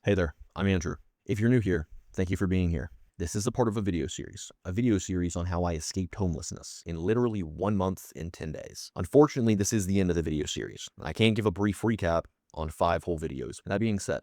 Hey there, I'm Andrew. If you're new here, thank you for being here. This is a part of a video series on how I escaped homelessness in literally 1 month and 10 days. Unfortunately, this is the end of the video series. I can't give a brief recap on 5 whole videos. That being said,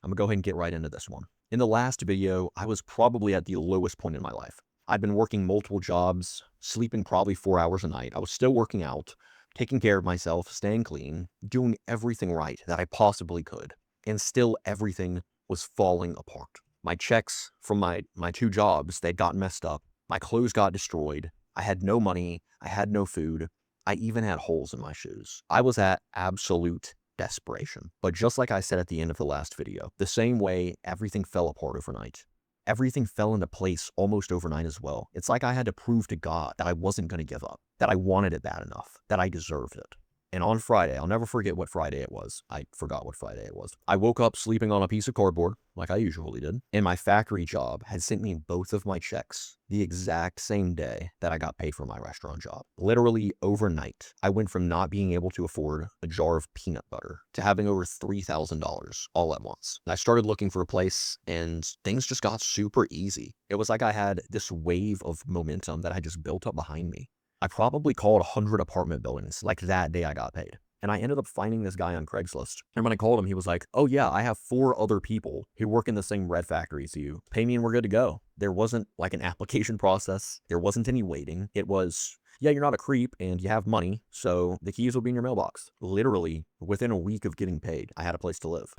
I'm gonna go ahead and get right into this one. In the last video, I was probably at the lowest point in my life. I'd been working multiple jobs, sleeping probably 4 hours a night. I was still working out, taking care of myself, staying clean, doing everything right that I possibly could. And still everything was falling apart. My checks from my 2 jobs, they'd gotten messed up. My clothes got destroyed. I had no money. I had no food. I even had holes in my shoes. I was at absolute desperation. But just like I said at the end of the last video, the same way everything fell apart overnight. Everything fell into place almost overnight as well. It's like I had to prove to God that I wasn't going to give up, that I wanted it bad enough, that I deserved it. And on Friday, I'll never forget what Friday it was. I forgot what Friday it was. I woke up sleeping on a piece of cardboard, like I usually did, and my factory job had sent me both of my checks the exact same day that I got paid for my restaurant job. Literally overnight, I went from not being able to afford a jar of peanut butter to having over $3,000 all at once. I started looking for a place, and things just got super easy. It was like I had this wave of momentum that I just built up behind me. I probably called 100 apartment buildings like that day I got paid. And I ended up finding this guy on Craigslist. And when I called him, he was like, "Oh yeah, I have 4 other people who work in the same red factory as you. Pay me and we're good to go." There wasn't like an application process. There wasn't any waiting. It was, yeah, you're not a creep and you have money, so the keys will be in your mailbox. Literally, within a week of getting paid, I had a place to live.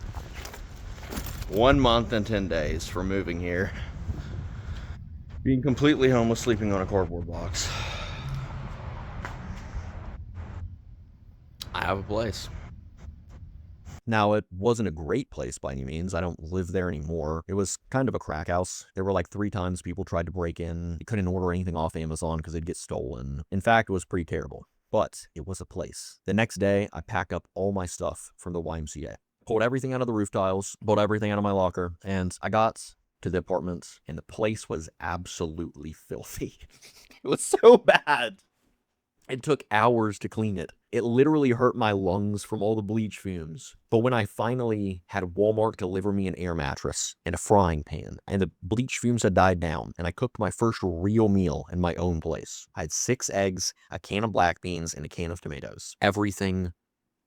1 month and 10 days for moving here. Being completely homeless, sleeping on a cardboard box. I have a place. Now, it wasn't a great place by any means. I don't live there anymore. It was kind of a crack house. There were like 3 times people tried to break in. You couldn't order anything off Amazon because it'd get stolen. In fact, it was pretty terrible. But it was a place. The next day, I packed up all my stuff from the YMCA. Pulled everything out of the roof tiles, pulled everything out of my locker, and I got to the apartment, and the place was absolutely filthy. It was so bad. It took hours to clean it. It literally hurt my lungs from all the bleach fumes. But when I finally had Walmart deliver me an air mattress and a frying pan, and the bleach fumes had died down, and I cooked my first real meal in my own place. I had 6 eggs, a can of black beans, and a can of tomatoes. Everything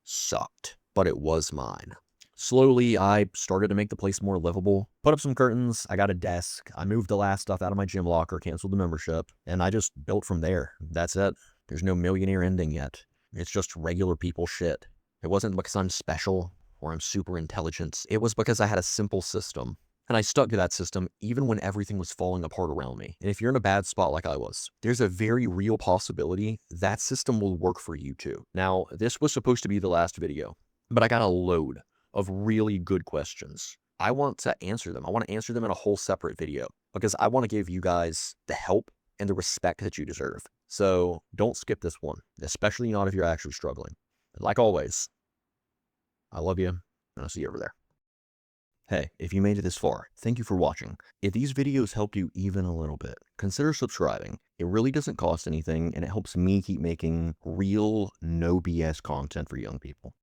sucked, but it was mine. Slowly, I started to make the place more livable. Put up some curtains, I got a desk, I moved the last stuff out of my gym locker, canceled the membership, and I just built from there. That's it. There's no millionaire ending yet. It's just regular people shit. It wasn't because I'm special or I'm super intelligent. It was because I had a simple system. And I stuck to that system even when everything was falling apart around me. And if you're in a bad spot like I was, there's a very real possibility that system will work for you too. Now, this was supposed to be the last video, but I got a load of really good questions. I want to answer them. I want to answer them in a whole separate video because I want to give you guys the help and the respect that you deserve. So don't skip this one, especially not if you're actually struggling. Like always, I love you, and I'll see you over there. Hey, if you made it this far, thank you for watching. If these videos helped you even a little bit, consider subscribing. It really doesn't cost anything, and it helps me keep making real, no BS content for young people.